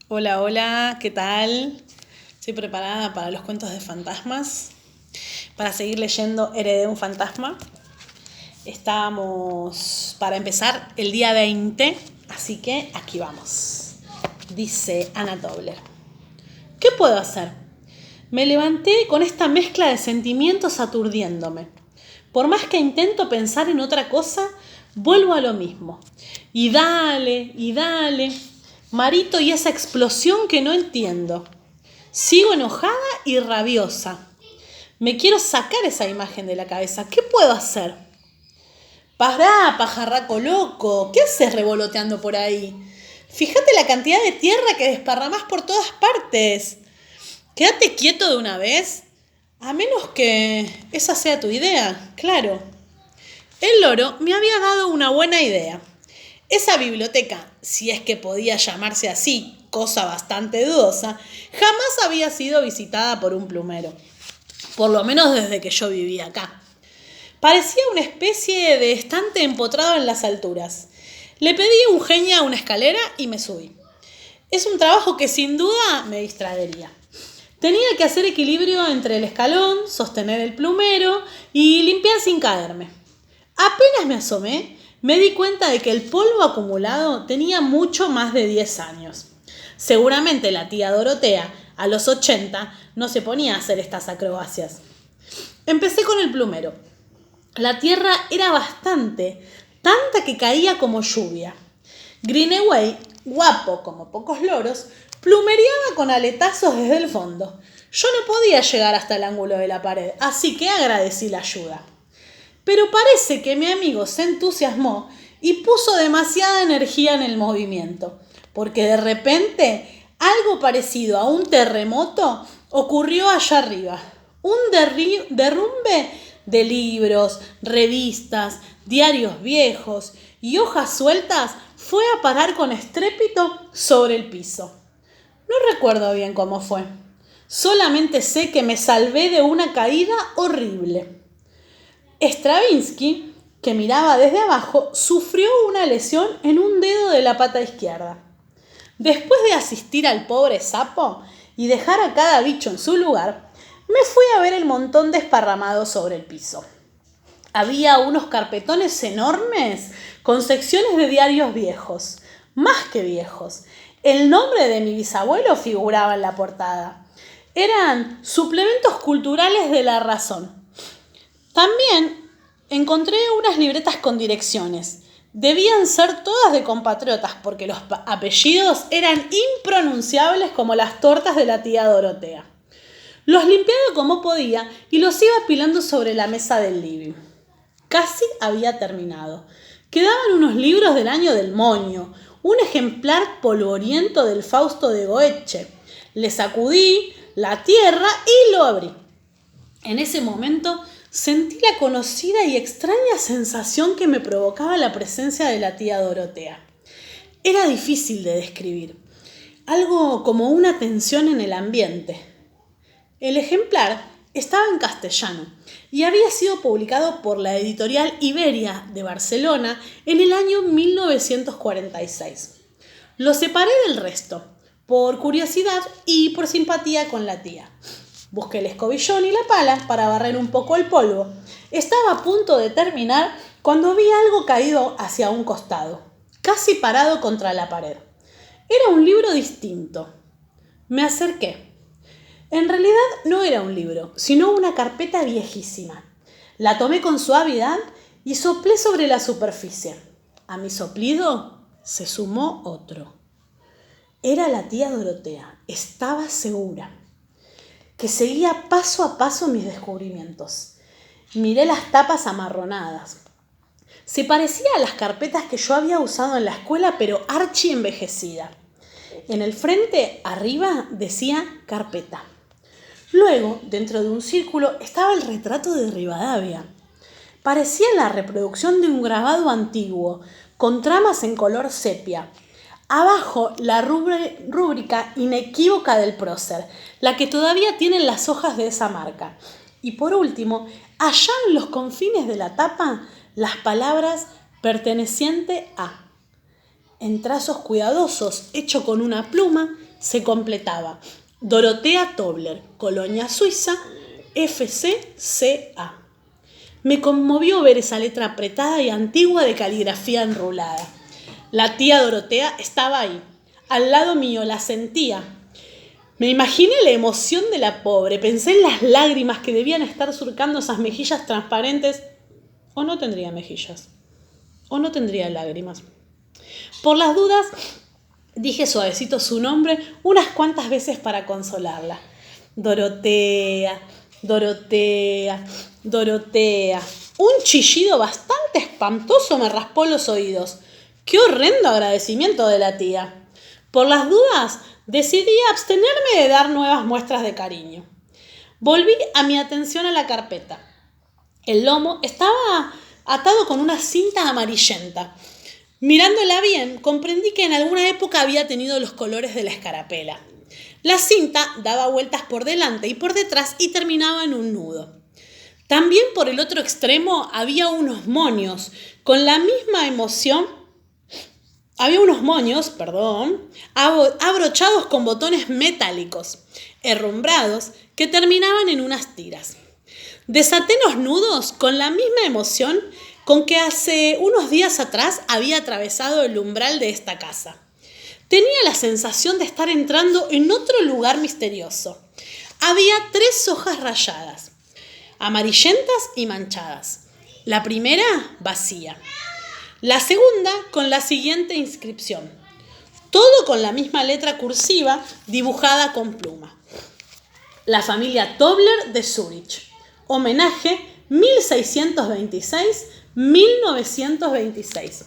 Hola, hola, ¿qué tal? Estoy preparada para los cuentos de fantasmas, para seguir leyendo Heredé un fantasma. Estamos para empezar el día 20, así que aquí vamos. Dice Anna Tobler. ¿Qué puedo hacer? Me levanté con esta mezcla de sentimientos aturdiéndome. Por más que intento pensar en otra cosa, vuelvo a lo mismo. Y dale. Marito y esa explosión que no entiendo. Sigo enojada y rabiosa. Me quiero sacar esa imagen de la cabeza. ¿Qué puedo hacer? Pará, pajarraco loco. ¿Qué haces revoloteando por ahí? Fíjate la cantidad de tierra que desparramás por todas partes. Quédate quieto de una vez. A menos que esa sea tu idea, claro. El loro me había dado una buena idea. Esa biblioteca, si es que podía llamarse así, cosa bastante dudosa, jamás había sido visitada por un plumero. Por lo menos desde que yo vivía acá. Parecía una especie de estante empotrado en las alturas. Le pedí a Eugenia una escalera y me subí. Es un trabajo que sin duda me distraería. Tenía que hacer equilibrio entre el escalón, sostener el plumero y limpiar sin caerme. Apenas me asomé, me di cuenta de que el polvo acumulado tenía mucho más de 10 años. Seguramente la tía Dorotea, a los 80, no se ponía a hacer estas acrobacias. Empecé con el plumero. La tierra era bastante, tanta que caía como lluvia. Greenaway, guapo como pocos loros, plumereaba con aletazos desde el fondo. Yo no podía llegar hasta el ángulo de la pared, así que agradecí la ayuda. Pero parece que mi amigo se entusiasmó y puso demasiada energía en el movimiento, porque de repente algo parecido a un terremoto ocurrió allá arriba. Un derrumbe de libros, revistas, diarios viejos y hojas sueltas fue a parar con estrépito sobre el piso. No recuerdo bien cómo fue. Solamente sé que me salvé de una caída horrible. Stravinsky, que miraba desde abajo, sufrió una lesión en un dedo de la pata izquierda. Después de asistir al pobre sapo y dejar a cada bicho en su lugar, me fui a ver el montón desparramado sobre el piso. Había unos carpetones enormes con secciones de diarios viejos, más que viejos. El nombre de mi bisabuelo figuraba en la portada. Eran suplementos culturales de La Razón. También encontré unas libretas con direcciones. Debían ser todas de compatriotas porque los apellidos eran impronunciables como las tortas de la tía Dorotea. Los limpiaba como podía y los iba apilando sobre la mesa del living. Casi había terminado. Quedaban unos libros del año del moño, un ejemplar polvoriento del Fausto de Goethe. Le sacudí la tierra y lo abrí. En ese momento sentí la conocida y extraña sensación que me provocaba la presencia de la tía Dorotea. Era difícil de describir, algo como una tensión en el ambiente. El ejemplar estaba en castellano y había sido publicado por la editorial Iberia de Barcelona en el año 1946. Lo separé del resto, por curiosidad y por simpatía con la tía. Busqué el escobillón y la pala para barrer un poco el polvo. Estaba a punto de terminar cuando vi algo caído hacia un costado, casi parado contra la pared. Era un libro distinto. Me acerqué. En realidad no era un libro, sino una carpeta viejísima. La tomé con suavidad y soplé sobre la superficie. A mi soplido se sumó otro. Era la tía Dorotea. Estaba segura que seguía paso a paso mis descubrimientos. Miré las tapas amarronadas. Se parecía a las carpetas que yo había usado en la escuela, pero archi envejecida. En el frente, arriba, decía carpeta. Luego, dentro de un círculo, estaba el retrato de Rivadavia. Parecía la reproducción de un grabado antiguo, con tramas en color sepia. Abajo, la rúbrica inequívoca del prócer, la que todavía tiene las hojas de esa marca. Y por último, allá en los confines de la tapa, las palabras perteneciente a. En trazos cuidadosos, hecho con una pluma, se completaba: Dorotea Tobler, Colonia Suiza, FCCA. Me conmovió ver esa letra apretada y antigua de caligrafía enrulada. La tía Dorotea estaba ahí, al lado mío, la sentía. Me imaginé la emoción de la pobre, pensé en las lágrimas que debían estar surcando esas mejillas transparentes. O no tendría mejillas, o no tendría lágrimas. Por las dudas, dije suavecito su nombre unas cuantas veces para consolarla. Dorotea, Dorotea, Dorotea. Un chillido bastante espantoso me raspó los oídos. ¡Qué horrendo agradecimiento de la tía! Por las dudas, decidí abstenerme de dar nuevas muestras de cariño. Volví a mi atención a la carpeta. El lomo estaba atado con una cinta amarillenta. Mirándola bien, comprendí que en alguna época había tenido los colores de la escarapela. La cinta daba vueltas por delante y por detrás y terminaba en un nudo. También por el otro extremo había unos moños, con la misma emoción. Había unos moños, abrochados con botones metálicos, herrumbrados, que terminaban en unas tiras. Desaté los nudos con la misma emoción con que hace unos días atrás había atravesado el umbral de esta casa. Tenía la sensación de estar entrando en otro lugar misterioso. Había 3 hojas rayadas, amarillentas y manchadas. La primera, vacía. La segunda, con la siguiente inscripción. Todo con la misma letra cursiva dibujada con pluma. La familia Tobler de Zúrich. Homenaje 1626-1926.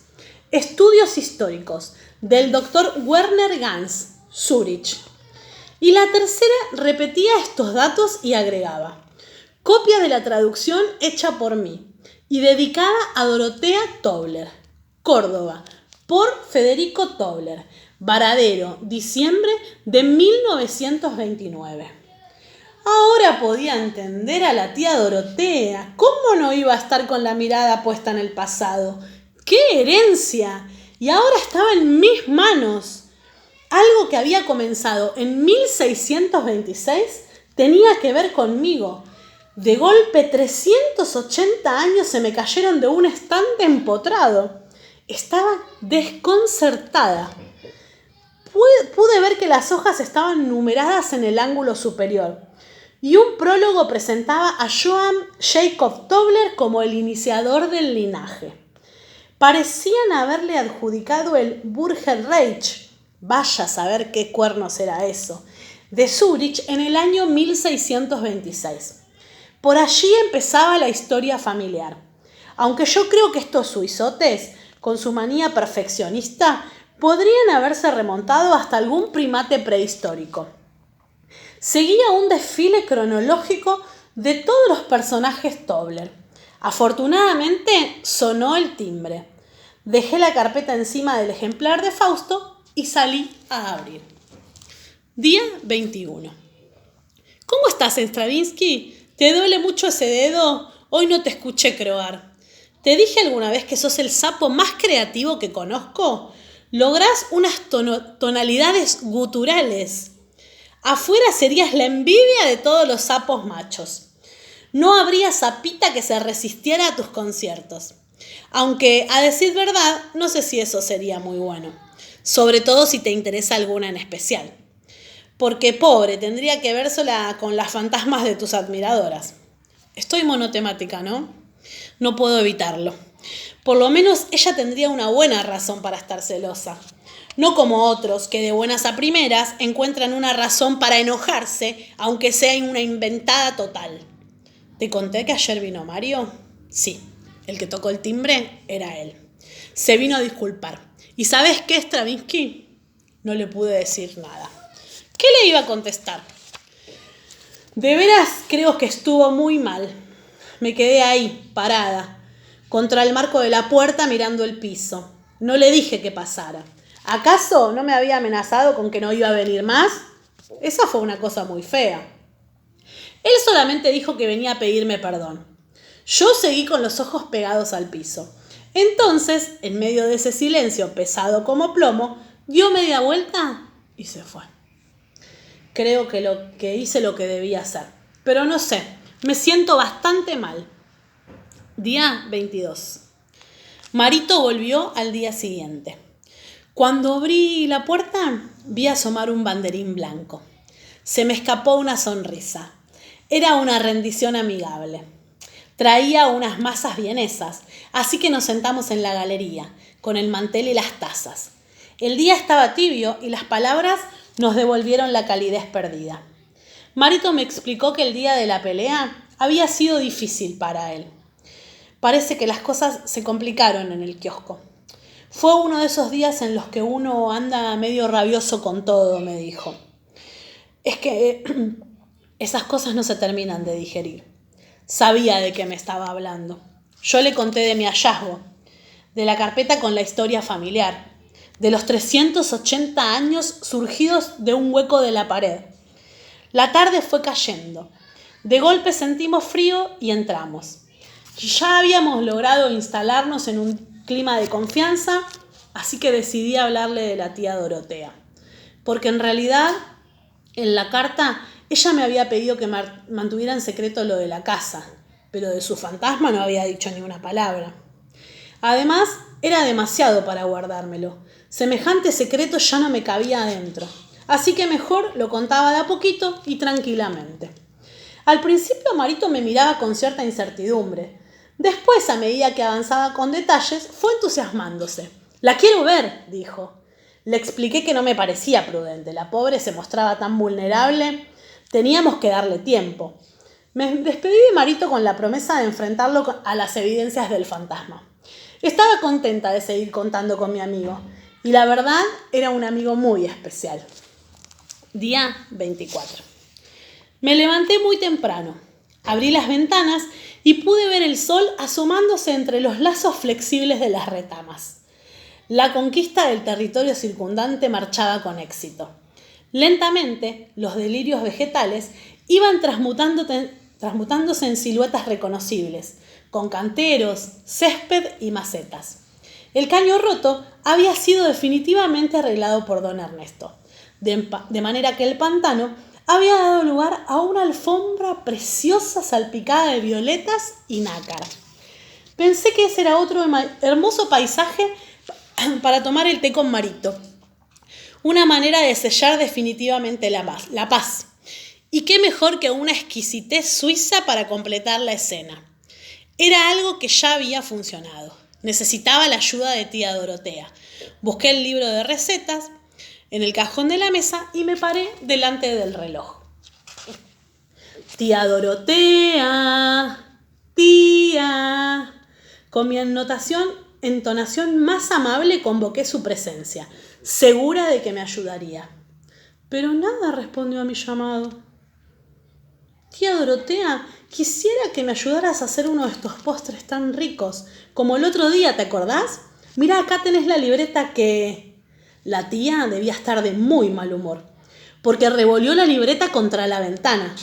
Estudios históricos del Dr. Werner Ganz, Zúrich. Y la tercera repetía estos datos y agregaba: copia de la traducción hecha por mí y dedicada a Dorotea Tobler, Córdoba, por Federico Tobler, Varadero, diciembre de 1929. Ahora podía entender a la tía Dorotea. ¿Cómo no iba a estar con la mirada puesta en el pasado? ¡Qué herencia! Y ahora estaba en mis manos. Algo que había comenzado en 1626 tenía que ver conmigo. De golpe 380 años se me cayeron de un estante empotrado. Estaba desconcertada. Pude ver que las hojas estaban numeradas en el ángulo superior. Y un prólogo presentaba a Johann Jacob Tobler como el iniciador del linaje. Parecían haberle adjudicado el Bürgerreich, vaya a saber qué cuernos era eso, de Zúrich en el año 1626. Por allí empezaba la historia familiar. Aunque yo creo que estos suizotes, con su manía perfeccionista, podrían haberse remontado hasta algún primate prehistórico. Seguía un desfile cronológico de todos los personajes Tobler. Afortunadamente sonó el timbre. Dejé la carpeta encima del ejemplar de Fausto y salí a abrir. Día 21. ¿Cómo estás, Stravinsky? ¿Te duele mucho ese dedo? Hoy no te escuché croar. ¿Te dije alguna vez que sos el sapo más creativo que conozco? Lográs unas tonalidades guturales. Afuera serías la envidia de todos los sapos machos. No habría sapita que se resistiera a tus conciertos. Aunque, a decir verdad, no sé si eso sería muy bueno. Sobre todo si te interesa alguna en especial. Porque, pobre, tendría que vérsela con las fantasmas de tus admiradoras. Estoy monotemática, ¿no? No puedo evitarlo. Por lo menos ella tendría una buena razón para estar celosa. No como otros que de buenas a primeras encuentran una razón para enojarse, aunque sea una inventada total. ¿Te conté que ayer vino Mario? Sí, el que tocó el timbre era él. Se vino a disculpar. ¿Y sabes qué, Stravinsky? No le pude decir nada. ¿Qué le iba a contestar? De veras creo que estuvo muy mal. Me quedé ahí, parada, contra el marco de la puerta mirando el piso. No le dije que pasara. ¿Acaso no me había amenazado con que no iba a venir más? Esa fue una cosa muy fea. Él solamente dijo que venía a pedirme perdón. Yo seguí con los ojos pegados al piso. Entonces, en medio de ese silencio pesado como plomo, dio media vuelta y se fue. Creo que hice lo que debía hacer. Pero no sé, me siento bastante mal. Día 22. Marito volvió al día siguiente. Cuando abrí la puerta, vi asomar un banderín blanco. Se me escapó una sonrisa. Era una rendición amigable. Traía unas masas vienesas, así que nos sentamos en la galería, con el mantel y las tazas. El día estaba tibio y las palabras nos devolvieron la calidez perdida. Marito me explicó que el día de la pelea había sido difícil para él. Parece que las cosas se complicaron en el kiosco. Fue uno de esos días en los que uno anda medio rabioso con todo, me dijo. Es que esas cosas no se terminan de digerir. Sabía de qué me estaba hablando. Yo le conté de mi hallazgo, de la carpeta con la historia familiar, de los 380 años surgidos de un hueco de la pared. La tarde fue cayendo. De golpe sentimos frío y entramos. Ya habíamos logrado instalarnos en un clima de confianza, así que decidí hablarle de la tía Dorotea. Porque en realidad, en la carta, ella me había pedido que mantuviera en secreto lo de la casa, pero de su fantasma no había dicho ni una palabra. Además, era demasiado para guardármelo. Semejante secreto ya no me cabía adentro. Así que mejor lo contaba de a poquito y tranquilamente. Al principio Marito me miraba con cierta incertidumbre. Después, a medida que avanzaba con detalles, fue entusiasmándose. «La quiero ver», dijo. Le expliqué que no me parecía prudente. La pobre se mostraba tan vulnerable. Teníamos que darle tiempo. Me despedí de Marito con la promesa de enfrentarlo a las evidencias del fantasma. Estaba contenta de seguir contando con mi amigo. Y la verdad, era un amigo muy especial. Día 24. Me levanté muy temprano. Abrí las ventanas y pude ver el sol asomándose entre los lazos flexibles de las retamas. La conquista del territorio circundante marchaba con éxito. Lentamente, los delirios vegetales iban transmutándose en siluetas reconocibles, con canteros, césped y macetas. El caño roto había sido definitivamente arreglado por don Ernesto, de manera que el pantano había dado lugar a una alfombra preciosa salpicada de violetas y nácar. Pensé que ese era otro hermoso paisaje para tomar el té con Marito. Una manera de sellar definitivamente la paz. Y qué mejor que una exquisitez suiza para completar la escena. Era algo que ya había funcionado. Necesitaba la ayuda de tía Dorotea. Busqué el libro de recetas en el cajón de la mesa y me paré delante del reloj. Tía Dorotea, tía. Con mi entonación más amable convoqué su presencia, segura de que me ayudaría. Pero nada respondió a mi llamado. Tía Dorotea, quisiera que me ayudaras a hacer uno de estos postres tan ricos, como el otro día, ¿te acordás? Mira, acá tenés la libreta que... La tía debía estar de muy mal humor, porque revolvió la libreta contra la ventana.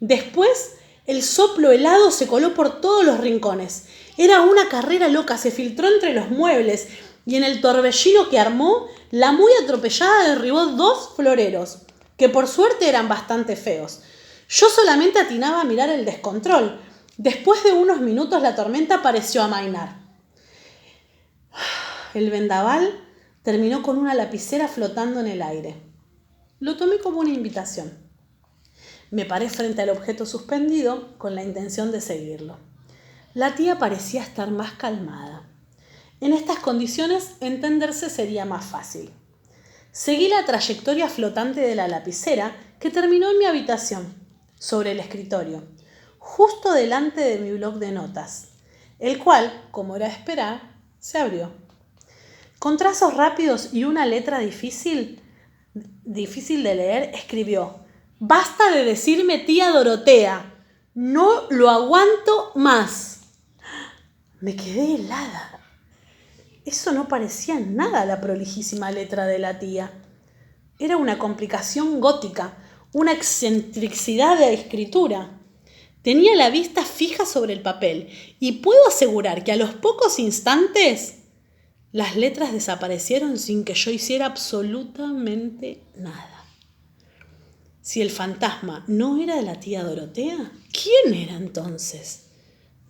Después, el soplo helado se coló por todos los rincones. Era una carrera loca, se filtró entre los muebles y en el torbellino que armó, la muy atropellada derribó 2 floreros, que por suerte eran bastante feos. Yo solamente atinaba a mirar el descontrol. Después de unos minutos la tormenta pareció amainar. El vendaval terminó con una lapicera flotando en el aire. Lo tomé como una invitación. Me paré frente al objeto suspendido con la intención de seguirlo. La tía parecía estar más calmada. En estas condiciones, entenderse sería más fácil. Seguí la trayectoria flotante de la lapicera que terminó en mi habitación, sobre el escritorio, justo delante de mi bloc de notas, el cual, como era de esperar, se abrió. Con trazos rápidos y una letra difícil de leer, escribió: «Basta de decirme tía Dorotea, no lo aguanto más». Me quedé helada. Eso no parecía nada la prolijísima letra de la tía. Era una complicación gótica, una excentricidad de escritura. Tenía la vista fija sobre el papel y puedo asegurar que a los pocos instantes las letras desaparecieron sin que yo hiciera absolutamente nada. Si el fantasma no era de la tía Dorotea, ¿quién era entonces?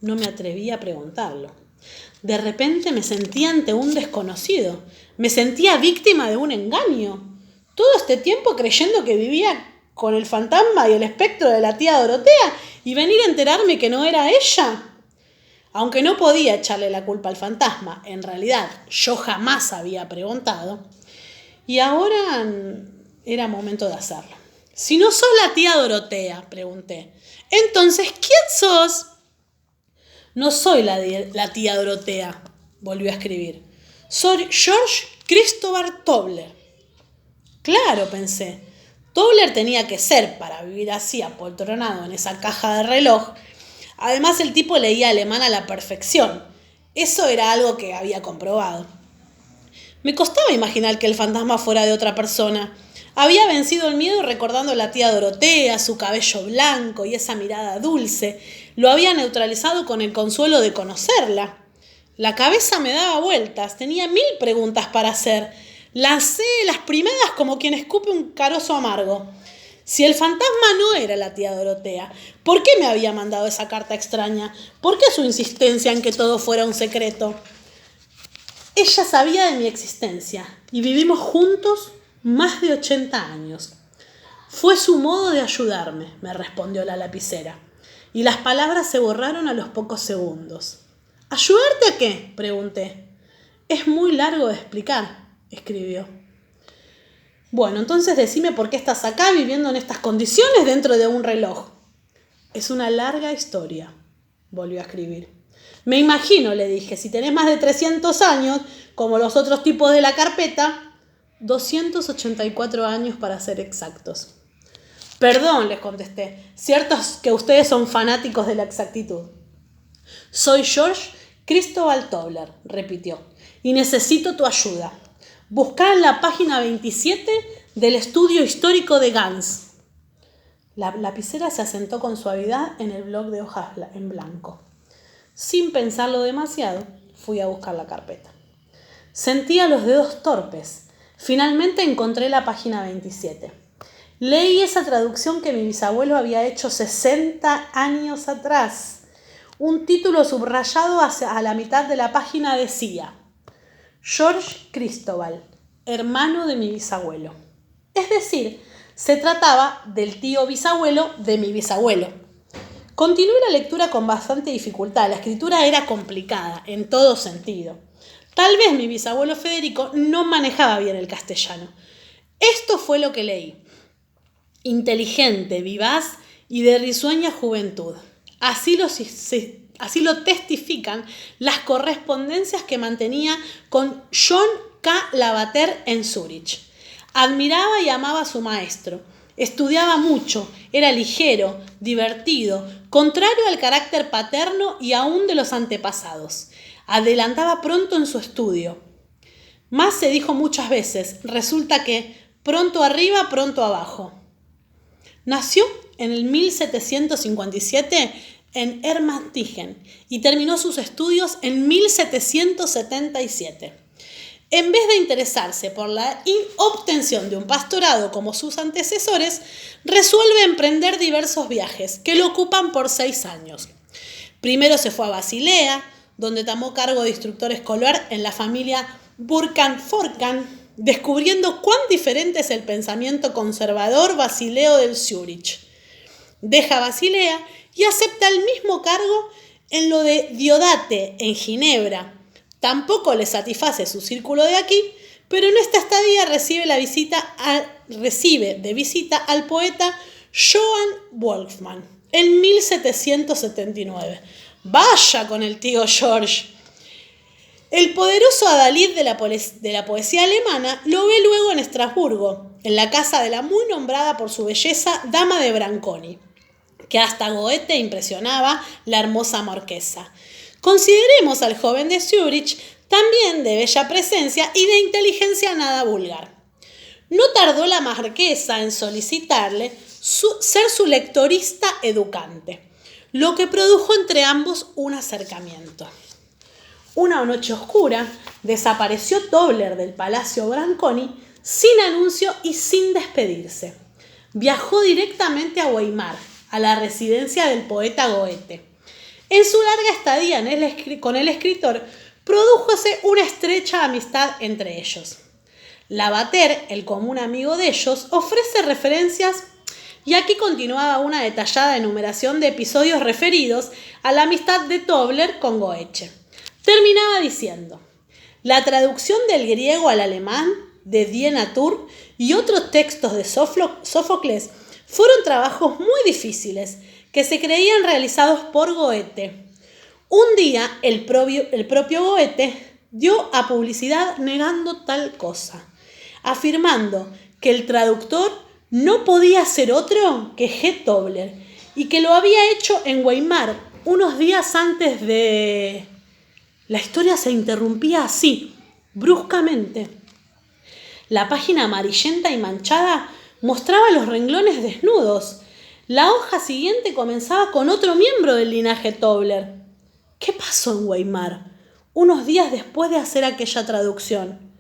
No me atreví a preguntarlo. De repente me sentía ante un desconocido. Me sentía víctima de un engaño. Todo este tiempo creyendo que vivía con el fantasma y el espectro de la tía Dorotea y venir a enterarme que no era ella. Aunque no podía echarle la culpa al fantasma, en realidad yo jamás había preguntado. Y ahora era momento de hacerlo. Si no sos la tía Dorotea, pregunté, entonces, ¿quién sos? No soy la tía Dorotea, volvió a escribir. Soy George Christopher Tobler. Claro, pensé. Tobler tenía que ser para vivir así apoltronado en esa caja de reloj. Además, el tipo leía alemán a la perfección. Eso era algo que había comprobado. Me costaba imaginar que el fantasma fuera de otra persona. Había vencido el miedo recordando a la tía Dorotea, su cabello blanco y esa mirada dulce. Lo había neutralizado con el consuelo de conocerla. La cabeza me daba vueltas, tenía 1000 preguntas para hacer. Lancé las primeras como quien escupe un carozo amargo. Si el fantasma no era la tía Dorotea, ¿por qué me había mandado esa carta extraña? ¿Por qué su insistencia en que todo fuera un secreto? Ella sabía de mi existencia y vivimos juntos más de 80 años. Fue su modo de ayudarme, me respondió la lapicera, y las palabras se borraron a los pocos segundos. ¿Ayudarte a qué?, pregunté. Es muy largo de explicar, escribió. Bueno, entonces decime por qué estás acá viviendo en estas condiciones dentro de un reloj. Es una larga historia, volvió a escribir. Me imagino, le dije, si tenés más de 300 años, como los otros tipos de la carpeta, 284 años para ser exactos. Perdón, les contesté, cierto es que ustedes son fanáticos de la exactitud. Soy George Christopher Tobler, repitió, y necesito tu ayuda. Buscá en la página 27 del estudio histórico de Gans. La lapicera se asentó con suavidad en el bloc de hojas en blanco. Sin pensarlo demasiado, fui a buscar la carpeta. Sentía los dedos torpes. Finalmente encontré la página 27. Leí esa traducción que mi bisabuelo había hecho 60 años atrás. Un título subrayado a la mitad de la página decía: George Christopher, hermano de mi bisabuelo. Es decir, se trataba del tío bisabuelo de mi bisabuelo. Continué la lectura con bastante dificultad. La escritura era complicada, en todo sentido. Tal vez mi bisabuelo Federico no manejaba bien el castellano. Esto fue lo que leí. Inteligente, vivaz y de risueña juventud. Así lo testifican las correspondencias que mantenía con John K. Lavater en Zúrich. Admiraba y amaba a su maestro. Estudiaba mucho, era ligero, divertido, contrario al carácter paterno y aún de los antepasados. Adelantaba pronto en su estudio. Más se dijo muchas veces, resulta que pronto arriba, pronto abajo. Nació en el 1757 en Ermatigen y terminó sus estudios en 1777. En vez de interesarse por la obtención de un pastorado como sus antecesores, resuelve emprender diversos viajes que lo ocupan por 6 años. Primero se fue a Basilea, donde tomó cargo de instructor escolar en la familia Burkan-Forkan, descubriendo cuán diferente es el pensamiento conservador basileo del Zúrich. Deja Basilea y acepta el mismo cargo en lo de Diodate, en Ginebra. Tampoco le satisface su círculo de aquí, pero en esta estadía recibe de visita al poeta Johann Wolfgang en 1779. Vaya con el tío George. El poderoso adalid de la poesía alemana lo ve luego en Estrasburgo, en la casa de la muy nombrada por su belleza dama de Branconi, que hasta Goethe impresionaba la hermosa marquesa. Consideremos al joven de Zúrich también de bella presencia y de inteligencia nada vulgar. No tardó la marquesa en solicitarle ser su lectorista educante, lo que produjo entre ambos un acercamiento. Una noche oscura, desapareció Tobler del Palacio Branconi sin anuncio y sin despedirse. viajó directamente a Weimar, a la residencia del poeta Goethe. En su larga estadía con el escritor, prodújose una estrecha amistad entre ellos. Lavater, el común amigo de ellos, ofrece referencias y aquí continuaba una detallada enumeración de episodios referidos a la amistad de Tobler con Goethe. Terminaba diciendo: la traducción del griego al alemán de Die Natur y otros textos de Sófocles fueron trabajos muy difíciles que se creían realizados por Goethe. Un día el propio Goethe dio a publicidad negando tal cosa, afirmando que el traductor no podía ser otro que G. Tobler y que lo había hecho en Weimar unos días antes de... La historia se interrumpía así, bruscamente. La página amarillenta y manchada mostraba los renglones desnudos. La hoja siguiente comenzaba con otro miembro del linaje Tobler. ¿Qué pasó en Weimar unos días después de hacer aquella traducción?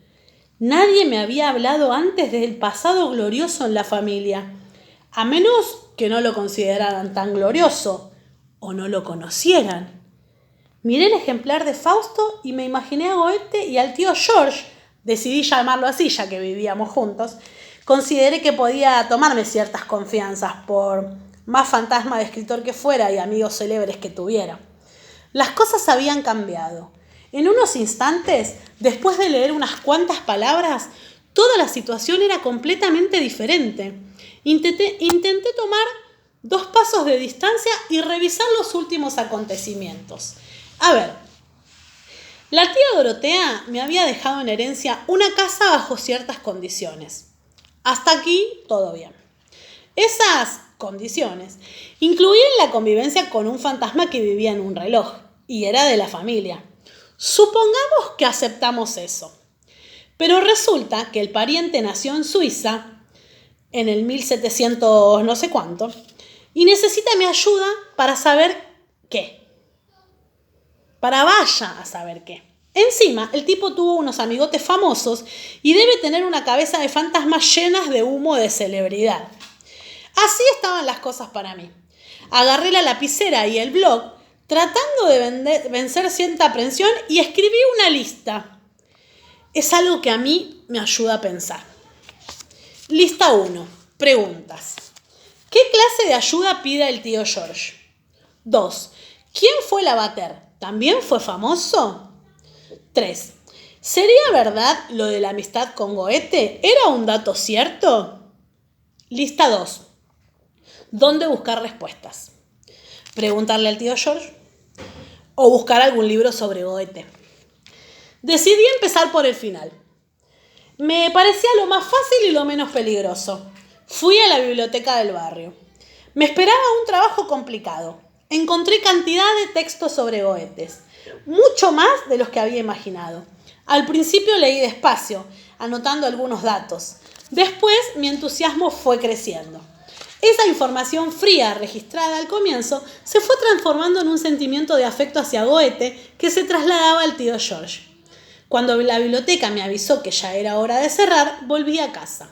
Nadie me había hablado antes del pasado glorioso en la familia, a menos que no lo consideraran tan glorioso o no lo conocieran. Miré el ejemplar de Fausto y me imaginé a Goethe y al tío George. Decidí llamarlo así, ya que vivíamos juntos. Consideré que podía tomarme ciertas confianzas, por más fantasma de escritor que fuera y amigos célebres que tuviera. Las cosas habían cambiado. En unos instantes, después de leer unas cuantas palabras, toda la situación era completamente diferente. Intenté tomar 2 pasos de distancia y revisar los últimos acontecimientos. A ver, la tía Dorotea me había dejado en herencia una casa bajo ciertas condiciones. Hasta aquí, todo bien. Esas condiciones incluían la convivencia con un fantasma que vivía en un reloj y era de la familia. Supongamos que aceptamos eso. Pero resulta que el pariente nació en Suiza en el 1700 no sé cuánto y necesita mi ayuda para saber qué. Para vaya a saber qué. Encima, el tipo tuvo unos amigotes famosos y debe tener una cabeza de fantasmas llenas de humo de celebridad. Así estaban las cosas para mí. Agarré la lapicera y el blog, tratando de vencer cierta aprensión, y escribí una lista. Es algo que a mí me ayuda a pensar. Lista 1. Preguntas. ¿Qué clase de ayuda pide el tío George? 2. ¿Quién fue Lavater? ¿También fue famoso? 3. ¿Sería verdad lo de la amistad con Goethe? ¿Era un dato cierto? Lista 2. ¿Dónde buscar respuestas? ¿Preguntarle al tío George? ¿O buscar algún libro sobre Goethe? Decidí empezar por el final. Me parecía lo más fácil y lo menos peligroso. Fui a la biblioteca del barrio. Me esperaba un trabajo complicado. Encontré cantidad de textos sobre Goethe, mucho más de los que había imaginado. Al principio leí despacio, anotando algunos datos. Después mi entusiasmo fue creciendo. Esa información fría registrada al comienzo se fue transformando en un sentimiento de afecto hacia Goethe que se trasladaba al tío George. Cuando la biblioteca me avisó que ya era hora de cerrar, volví a casa.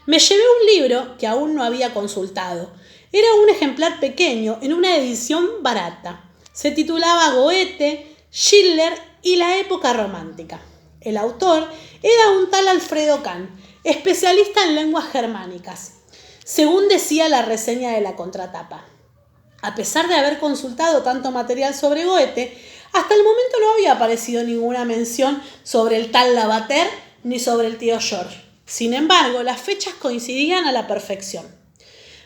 Me llevé un libro que aún no había consultado. Era un ejemplar pequeño en una edición barata. Se titulaba Goethe, Schiller y la época romántica. El autor era un tal Alfredo Kahn, especialista en lenguas germánicas, según decía la reseña de la contratapa. A pesar de haber consultado tanto material sobre Goethe, hasta el momento no había aparecido ninguna mención sobre el tal Lavater ni sobre el tío George. Sin embargo, las fechas coincidían a la perfección.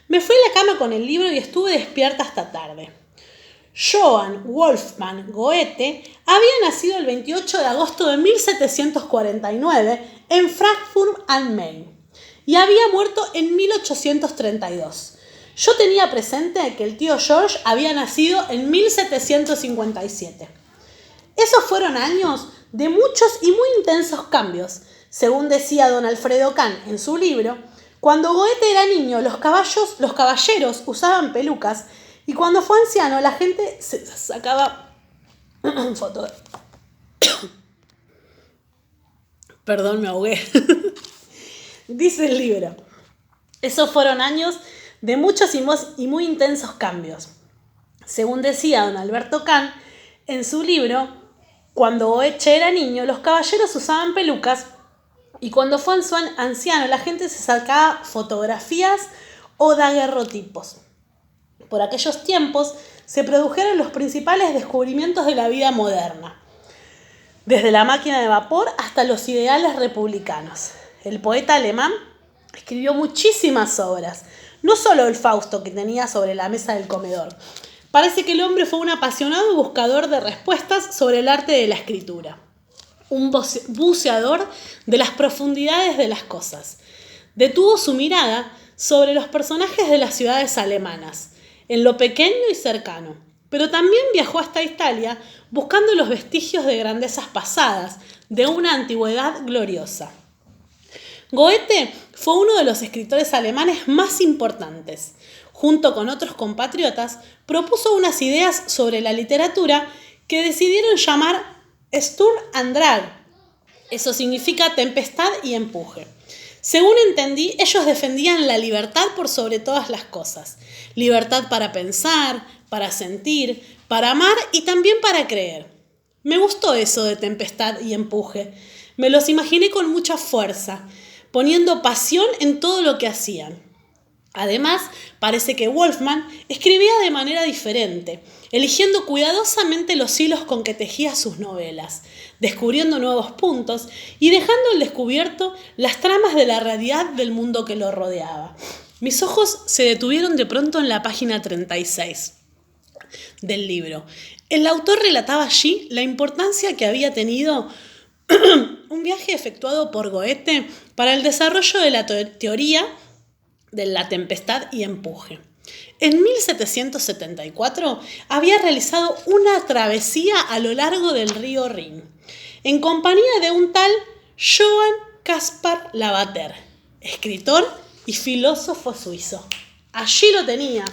Me fui a la cama con el libro y estuve despierta hasta tarde. Johann Wolfgang Goethe había nacido el 28 de agosto de 1749 en Frankfurt am Main y había muerto en 1832. Yo tenía presente que el tío George había nacido en 1757. Esos fueron años de muchos y muy intensos cambios. Según decía don Alfredo Kahn en su libro, cuando Goethe era niño los caballeros usaban pelucas y cuando fue anciano la gente se sacaba fotos. Perdón, me ahogué. Dice el libro: Esos fueron años de muchos y muy intensos cambios. Según decía don Alberto Kahn en su libro, cuando Goethe era niño, los caballeros usaban pelucas y cuando fue anciano la gente se sacaba fotografías o daguerrotipos. Por aquellos tiempos se produjeron los principales descubrimientos de la vida moderna, desde la máquina de vapor hasta los ideales republicanos. El poeta alemán escribió muchísimas obras, no solo el Fausto que tenía sobre la mesa del comedor. Parece que el hombre fue un apasionado buscador de respuestas sobre el arte de la escritura, un buceador de las profundidades de las cosas. Detuvo su mirada sobre los personajes de las ciudades alemanas, en lo pequeño y cercano, pero también viajó hasta Italia buscando los vestigios de grandezas pasadas, de una antigüedad gloriosa. Goethe fue uno de los escritores alemanes más importantes. Junto con otros compatriotas, propuso unas ideas sobre la literatura que decidieron llamar Sturm und Drang. Eso significa tempestad y empuje. Según entendí, ellos defendían la libertad por sobre todas las cosas. Libertad para pensar, para sentir, para amar y también para creer. Me gustó eso de tempestad y empuje. Me los imaginé con mucha fuerza, poniendo pasión en todo lo que hacían. Además, parece que Wolfman escribía de manera diferente, eligiendo cuidadosamente los hilos con que tejía sus novelas, descubriendo nuevos puntos y dejando al descubierto las tramas de la realidad del mundo que lo rodeaba. Mis ojos se detuvieron de pronto en la página 36 del libro. El autor relataba allí la importancia que había tenido un viaje efectuado por Goethe para el desarrollo de la teoría de la tempestad y empuje. En 1774 había realizado una travesía a lo largo del río Rin, en compañía de un tal Johann Caspar Lavater, escritor y filósofo suizo. Allí lo tenía.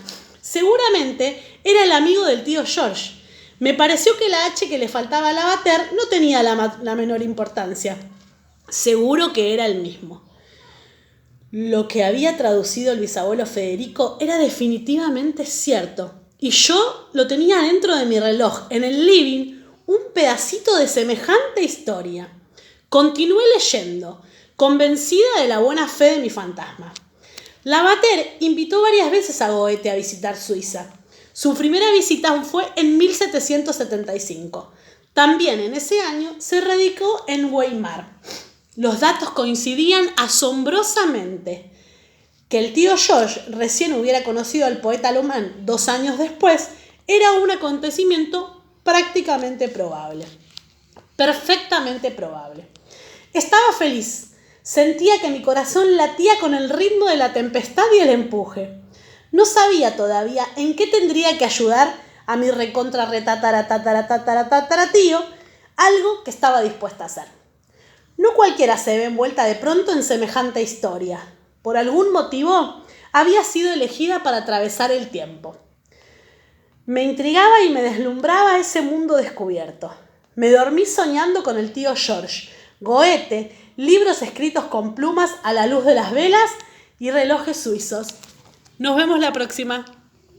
Seguramente era el amigo del tío George. Me pareció que la H que le faltaba a Lavater no tenía la menor importancia. Seguro que era el mismo. Lo que había traducido el bisabuelo Federico era definitivamente cierto. Y yo lo tenía dentro de mi reloj, en el living, un pedacito de semejante historia. Continué leyendo, convencida de la buena fe de mi fantasma. Lavater invitó varias veces a Goethe a visitar Suiza. Su primera visita fue en 1775. También en ese año se radicó en Weimar. Los datos coincidían asombrosamente. Que el tío George recién hubiera conocido al poeta alemán 2 años después era un acontecimiento prácticamente probable. Perfectamente probable. Estaba feliz. Sentía que mi corazón latía con el ritmo de la tempestad y el empuje. No sabía todavía en qué tendría que ayudar a mi tío, algo que estaba dispuesta a hacer. No cualquiera se ve envuelta de pronto en semejante historia. Por algún motivo, había sido elegida para atravesar el tiempo. Me intrigaba y me deslumbraba ese mundo descubierto. Me dormí soñando con el tío George, Goethe, libros escritos con plumas a la luz de las velas y relojes suizos. Nos vemos la próxima.